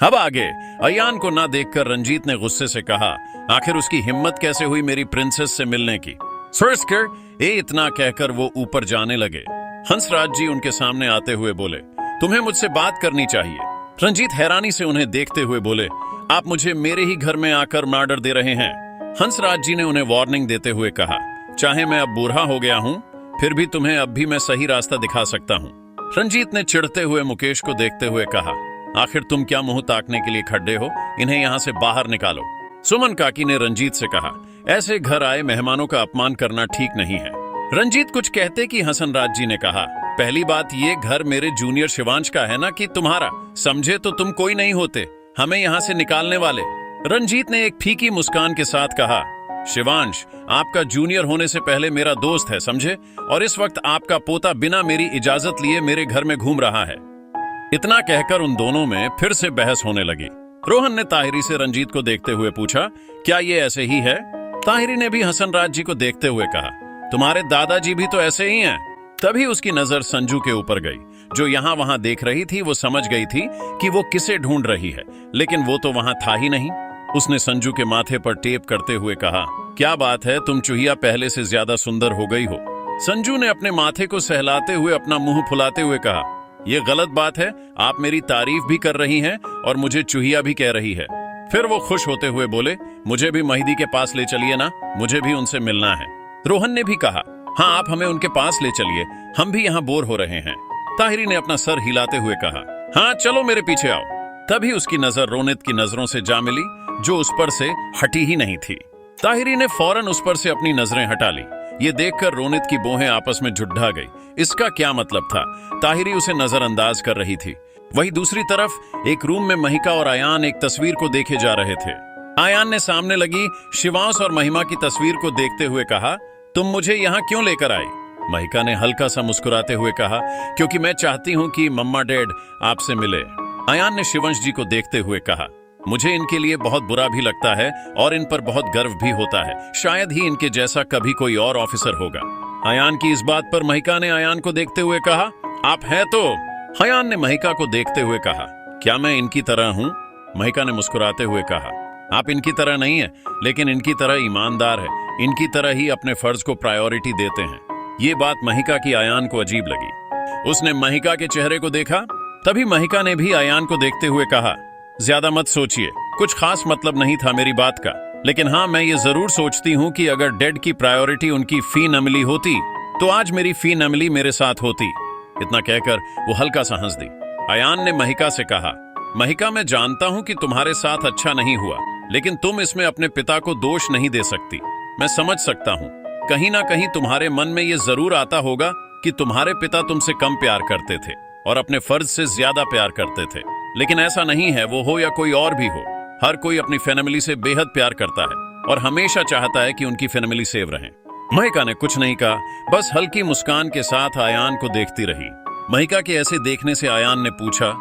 अब आगे अयान को ना देखकर रंजीत ने गुस्से से कहा, आखिर उसकी हिम्मत कैसे हुई मेरी प्रिंसेस से मिलने की। सर ए इतना कहकर वो ऊपर जाने लगे। हंसराज जी उनके सामने आते हुए बोले, तुम्हें मुझसे बात करनी चाहिए। रंजीत हैरानी से उन्हें देखते हुए बोले, आप मुझे मेरे ही घर में आकर मर्डर दे रहे हैं। हंसराज जी ने उन्हें वार्निंग देते हुए कहा, चाहे मैं अब बूढ़ा हो गया हूं, फिर भी तुम्हें अब भी मैं सही रास्ता दिखा सकता हूं। रंजीत ने चिढ़ते हुए मुकेश को देखते हुए कहा, आखिर तुम क्या मुंह ताकने के लिए खड़े हो, इन्हें यहां से बाहर निकालो। सुमन काकी ने रंजीत से कहा, ऐसे घर आए मेहमानों का अपमान करना ठीक नहीं है। रंजीत कुछ कहते कि हंसराज जी ने कहा, पहली बात ये घर मेरे जूनियर शिवांश का है ना कि तुम्हारा, समझे तो तुम कोई नहीं होते हमें यहां से निकालने वाले। रंजीत ने एक फीकी मुस्कान के साथ कहा, शिवांश आपका जूनियर होने से पहले मेरा दोस्त है, समझे, और इस वक्त आपका पोता बिना मेरी इजाजत लिए मेरे घर में घूम रहा है। इतना कहकर उन दोनों में फिर से बहस होने लगी। रोहन ने ताहिरी से रंजीत को देखते हुए पूछा, क्या ये ऐसे ही है? ताहिरी ने भी हसनराज जी को देखते हुए कहा, तुम्हारे दादाजी भी तो ऐसे ही हैं। तभी उसकी नजर संजू के ऊपर गई, जो यहाँ वहां देख रही थी। वो समझ गई थी कि वो किसे ढूंढ रही है, लेकिन वो तो वहां था ही नहीं। उसने संजू के माथे पर टेप करते हुए कहा, क्या बात है, तुम चूहिया पहले से ज्यादा सुंदर हो गई हो। संजू ने अपने माथे को सहलाते हुए अपना मुंह फुलाते हुए कहा, यह गलत बात है, आप मेरी तारीफ भी कर रही हैं और मुझे चूहिया भी कह रही है। फिर वो खुश होते हुए बोले, मुझे भी मेहदी के पास ले चलिए ना, मुझे भी उनसे मिलना है। रोहन ने भी कहा, हाँ आप हमें उनके पास ले चलिए, हम भी यहाँ बोर हो रहे हैं। ताहिरी ने अपना सर हिलाते हुए कहा, हाँ चलो मेरे पीछे आओ। तभी उसकी नजर रोनित की नजरों से जा मिली, जो उस पर से हटी ही नहीं थी। ताहिरी ने फौरन उस पर से अपनी नजरें हटा ली। ये देखकर रोनित की बोहें आपस में जुड्ढा गई। इसका क्या मतलब था? ताहिरी उसे नजरअंदाज कर रही थी। वहीं दूसरी तरफ एक रूम में महिका और आयान एक तस्वीर को देखे जा रहे थे। आयान ने सामने लगी शिवांश और महिमा की तस्वीर को देखते हुए कहा, तुम मुझे यहाँ क्यों लेकर आई? महिका ने हल्का सा मुस्कुराते हुए कहा, क्योंकि मैं चाहती हूँ कि मम्मा डैड आपसे मिले। आयान ने शिवांश जी को देखते हुए कहा, मुझे इनके लिए बहुत बुरा भी लगता है और इन पर बहुत गर्व भी होता है। शायद ही इनके जैसा कभी कोई और ऑफिसर होगा। आयान की इस बात पर महिका ने आयान को देखते हुए कहा, आप हैं तो? आयान ने महिका को देखते हुए कहा, क्या मैं इनकी तरह हूँ? महिका ने मुस्कुराते हुए कहा, आप इनकी तरह नहीं है, लेकिन इनकी तरह ईमानदार है, इनकी तरह ही अपने फर्ज को प्रायोरिटी देते हैं। ये बात महिका की आयान को अजीब लगी। उसने महिका के चेहरे को देखा। तभी महिका ने भी आयान को देखते हुए कहा, ज्यादा मत सोचिए, कुछ खास मतलब नहीं था मेरी बात का, लेकिन हाँ मैं ये जरूर सोचती हूँ कि अगर डेड की प्रायोरिटी उनकी फी नमली होती तो आज मेरी फी नमली मेरे साथ होती। इतना कहकर वो हल्का सा हंस दी। आयान ने महिका से कहा, महिका मैं जानता हूँ कि तुम्हारे साथ अच्छा नहीं हुआ, लेकिन तुम इसमें अपने पिता को दोष नहीं दे सकती। मैं समझ सकता हूँ, कहीं ना कहीं तुम्हारे मन में ये जरूर आता होगा कि तुम्हारे पिता तुमसे कम प्यार करते थे और अपने फर्ज से ज्यादा प्यार करते थे, लेकिन ऐसा नहीं है। वो हो या कोई और भी हो, हर कोई अपनी फैमिली से बेहद प्यार करता है और हमेशा चाहता है कि उनकी फैमिली सेव रहे। महिका ने कुछ नहीं कहा, बस हल्की मुस्कान के साथ आयान को देखती रही। महिका के ऐसे देखने से आयान ने पूछा,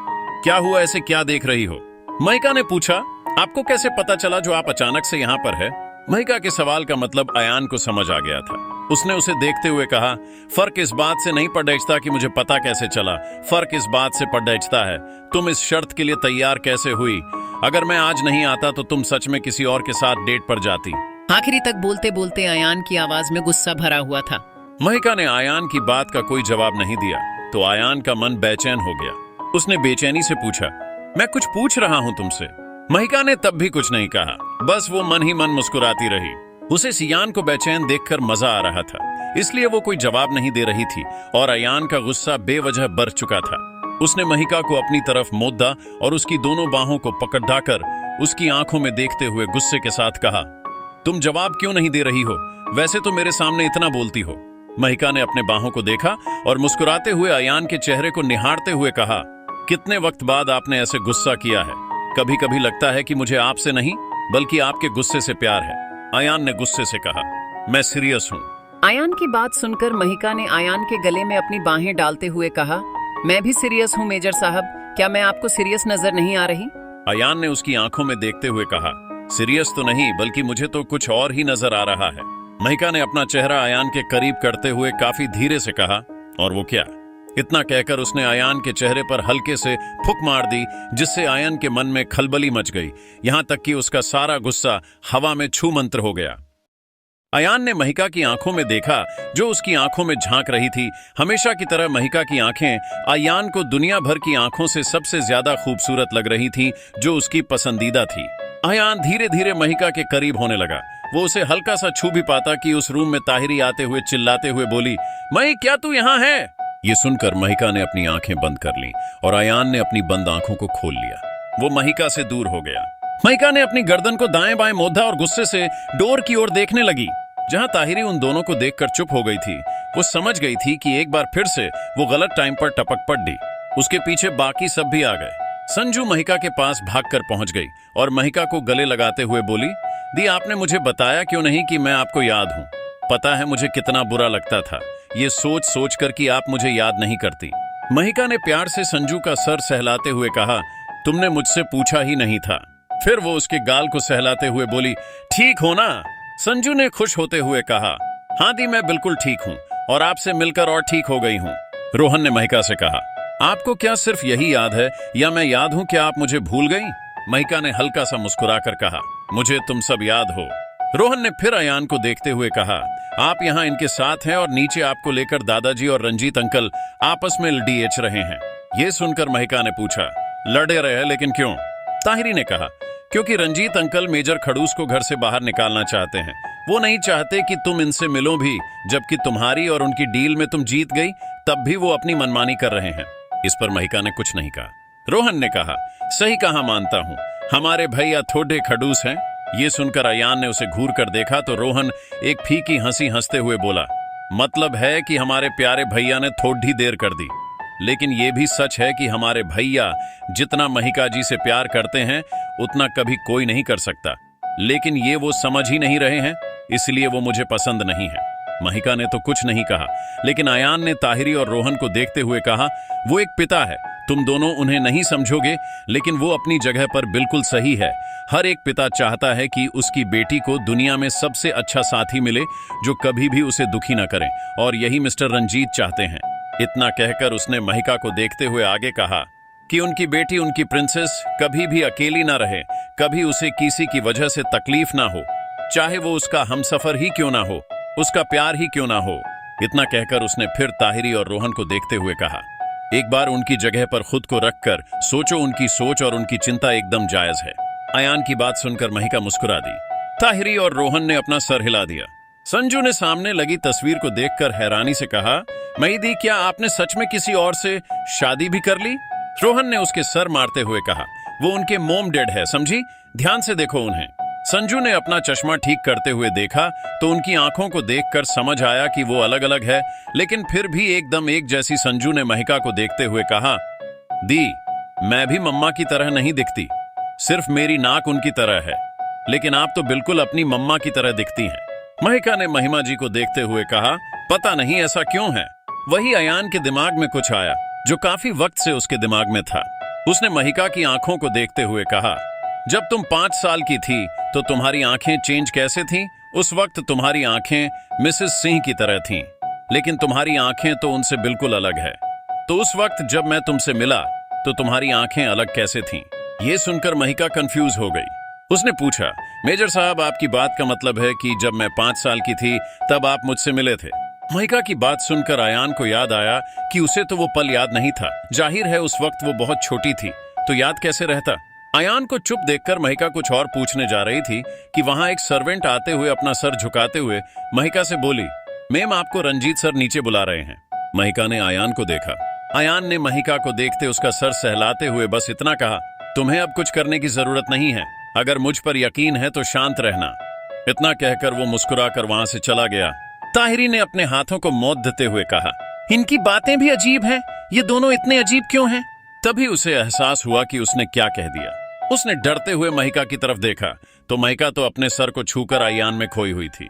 क्या हुआ, ऐसे क्या देख रही हो? महिका ने पूछा, आपको कैसे पता चला जो आप अचानक से यहाँ पर है? महिका के सवाल का मतलब आयान को समझ आ गया था। उसने उसे देखते हुए कहा, फर्क इस बात से नहीं पड़ता कि मुझे पता कैसे चला, फर्क इस बात से पड़ता है तुम इस शर्त के लिए तैयार कैसे हुई। अगर मैं आज नहीं आता तो तुम सच में किसी और के साथ डेट पर जाती। आखिरी तक बोलते बोलते आयान की आवाज में गुस्सा भरा हुआ था। महिका ने आयान की बात का कोई जवाब नहीं दिया तो आयान का मन बेचैन हो गया। उसने बेचैनी से पूछा, मैं कुछ पूछ रहा हूँ तुमसे? महिका ने तब भी कुछ नहीं कहा, बस वो मन ही मन मुस्कुराती रही। उसे सियान को बेचैन देखकर मजा आ रहा था, इसलिए वो कोई जवाब नहीं दे रही थी और आयान का गुस्सा बेवजह बढ़ चुका था। उसने महिका को अपनी तरफ मोदा और उसकी दोनों बाहों को पकड़ाकर उसकी आंखों में देखते हुए गुस्से के साथ कहा, तुम जवाब क्यों नहीं दे रही हो? वैसे तो मेरे सामने इतना बोलती हो। महिका ने अपने बाहों को देखा और मुस्कुराते हुए आयान के चेहरे को निहारते हुए कहा, कितने वक्त बाद आपने ऐसे गुस्सा किया है? कभी कभी लगता है कि मुझे आपसे नहीं बल्कि आपके गुस्से से प्यार है। आयान ने गुस्से से कहा, मैं सीरियस हूँ। आयान की बात सुनकर महिका ने आयान के गले में अपनी बाहें डालते हुए कहा, मैं भी सीरियस हूँ मेजर साहब, क्या मैं आपको सीरियस नजर नहीं आ रही? आयान ने उसकी आंखों में देखते हुए कहा, सीरियस तो नहीं बल्कि मुझे तो कुछ और ही नजर आ रहा है। महिका ने अपना चेहरा आयान के करीब करते हुए काफी धीरे से कहा, और वो क्या? इतना कहकर उसने आयान के चेहरे पर हल्के से फुक मार दी, जिससे आयन के मन में खलबली मच गई, यहां तक कि उसका सारा गुस्सा हवा में छू मंत्र हो गया। आयान ने महिका की आंखों में देखा, जो उसकी आंखों में झांक रही थी। हमेशा की तरह महिका की आंखें आयान को दुनिया भर की आंखों से सबसे ज्यादा खूबसूरत लग रही थी, जो उसकी पसंदीदा थी। आयान धीरे धीरे महिका के करीब होने लगा। वो उसे हल्का सा छू भी पाता कि उस रूम में ताहिरी आते हुए चिल्लाते हुए बोली, मही, क्या तू यहाँ है? ये सुनकर महिका ने अपनी आंखें बंद कर लीं और आयान ने अपनी बंद आंखों को खोल लिया। वो महिका से दूर हो गया। महिका ने अपनी गर्दन को दाएं बाएं मोधा और गुस्से से डोर की ओर देखने लगी, जहां ताहिरी उन दोनों को देखकर चुप हो गई थी। वो समझ गई थी कि एक बार फिर से वो गलत टाइम पर टपक पड़ी। उसके पीछे बाकी सब भी आ गए। संजू महिका के पास भागकर पहुंच गई और महिका को गले लगाते हुए बोली, दी, आपने मुझे बताया क्यों नहीं कि मैं आपको याद हूं? पता है मुझे कितना बुरा लगता था ये सोच सोच कर कि आप मुझे याद नहीं करती। महिका ने प्यार से संजू का सर सहलाते हुए कहा, तुमने मुझसे पूछा ही नहीं था। फिर वो उसके गाल को सहलाते हुए बोली, ठीक हो ना? संजू ने खुश होते हुए कहा, हाँ दी, मैं बिल्कुल ठीक हूँ और आपसे मिलकर और ठीक हो गई हूँ। रोहन ने महिका से कहा, आपको क्या सिर्फ यही याद है या मैं याद हूं कि आप मुझे भूल गई? महिका ने हल्का सा मुस्कुराकर कहा, मुझे तुम सब याद हो। रोहन ने फिर आयान को देखते हुए कहा, आप यहाँ इनके साथ हैं और नीचे आपको लेकर दादाजी और रंजीत अंकल आपस में LDH रहे हैं। ये सुनकर महिका ने पूछा, लड़े रहे लेकिन क्यों? ताहिरी ने कहा, क्योंकि रंजीत अंकल मेजर खड़ूस को घर से बाहर निकालना चाहते हैं। वो नहीं चाहते कि तुम इनसे मिलो भी, जबकि तुम्हारी और उनकी डील में तुम जीत गई, तब भी वो अपनी मनमानी कर रहे हैं। इस पर महिका ने कुछ नहीं कहा। रोहन ने कहा, सही कहा, मानता हूं, हमारे भैया थोड़े खड़ूस हैं। ये सुनकर आयान ने उसे घूर कर देखा तो रोहन एक फीकी हंसी हंसते हुए बोला, मतलब है कि हमारे प्यारे भैया ने थोड़ी देर कर दी। लेकिन ये भी सच है कि हमारे भैया जितना महिका जी से प्यार करते हैं उतना कभी कोई नहीं कर सकता। लेकिन ये वो समझ ही नहीं रहे हैं, इसलिए वो मुझे पसंद नहीं है। महिका ने तो कुछ नहीं कहा, लेकिन आयान ने ताहिरी और रोहन को देखते हुए कहा, वो एक पिता है, तुम दोनों उन्हें नहीं समझोगे, लेकिन वो अपनी जगह पर बिल्कुल सही है। हर एक पिता चाहता है कि उसकी बेटी को दुनिया में सबसे अच्छा साथी मिले, जो कभी भी उसे दुखी न करे, और यही मिस्टर रंजीत चाहते हैं। इतना कहकर उसने महिका को देखते हुए आगे कहा कि उनकी बेटी, उनकी प्रिंसेस कभी भी अकेली ना रहे, कभी उसे किसी की वजह से तकलीफ ना हो, चाहे वो उसका हमसफर ही क्यों ना हो, उसका प्यार ही क्यों ना हो। इतना कहकर उसने फिर ताहिरी और रोहन को देखते हुए कहा, एक बार उनकी जगह पर खुद को रखकर सोचो, उनकी सोच और उनकी चिंता एकदम जायज है। आयान की बात सुनकर महिका मुस्कुरा दी। ताहिरी और रोहन ने अपना सर हिला दिया। संजू ने सामने लगी तस्वीर को देखकर हैरानी से कहा, मईदी, क्या आपने सच में किसी और से शादी भी कर ली? रोहन ने उसके सर मारते हुए कहा, वो उनके मोम डेड है, समझी? ध्यान से देखो उन्हें। संजू ने अपना चश्मा ठीक करते हुए देखा तो उनकी आंखों को देखकर समझ आया कि वो अलग अलग है, लेकिन फिर भी एकदम एक जैसी। संजू ने महिका को देखते हुए कहा, दी, मैं भी मम्मा की तरह नहीं दिखती, सिर्फ मेरी नाक उनकी तरह है, लेकिन आप तो बिल्कुल अपनी मम्मा की तरह दिखती हैं। महिका ने महिमा जी को देखते हुए कहा, पता नहीं ऐसा क्यों है। वही आयान के दिमाग में कुछ आया जो काफी वक्त से उसके दिमाग में था। उसने महिका की आंखों को देखते हुए कहा, जब तुम 5 साल की थी तो तुम्हारी आंखें चेंज कैसे थीं? उस वक्त तुम्हारी आंखें मिसेस सिंह की तरह थीं, लेकिन तुम्हारी आंखें तो उनसे बिल्कुल अलग है। तो उस वक्त जब मैं तुमसे मिला तो तुम्हारी आंखें अलग कैसे थीं? ये सुनकर महिका कंफ्यूज हो गई। उसने पूछा, मेजर साहब, आपकी बात का मतलब है कि जब मैं 5 साल की थी तब आप मुझसे मिले थे? महिका की बात सुनकर आयान को याद आया कि उसे तो वो पल याद नहीं था। जाहिर है उस वक्त वो बहुत छोटी थी, तो याद कैसे रहता? आयान को चुप देखकर महिका कुछ और पूछने जा रही थी कि वहां एक सर्वेंट आते हुए अपना सर झुकाते हुए महिका से बोली, मैम, आपको रंजीत सर नीचे बुला रहे हैं। महिका ने आयान को देखा। आयान ने महिका को देखते उसका सर सहलाते हुए बस इतना कहा, तुम्हें अब कुछ करने की जरूरत नहीं है, अगर मुझ पर यकीन है तो शांत रहना। इतना कहकर वो मुस्कुराकर वहां से चला गया। ताहिरी ने अपने हाथों को मौत देते हुए कहा, इनकी बातें भी अजीब हैं, ये दोनों इतने अजीब क्यों हैं? तभी उसे एहसास हुआ कि उसने क्या कह दिया। उसने डरते हुए महिका की तरफ देखा तो महिका तो अपने सर को छूकर आयान में खोई हुई थी।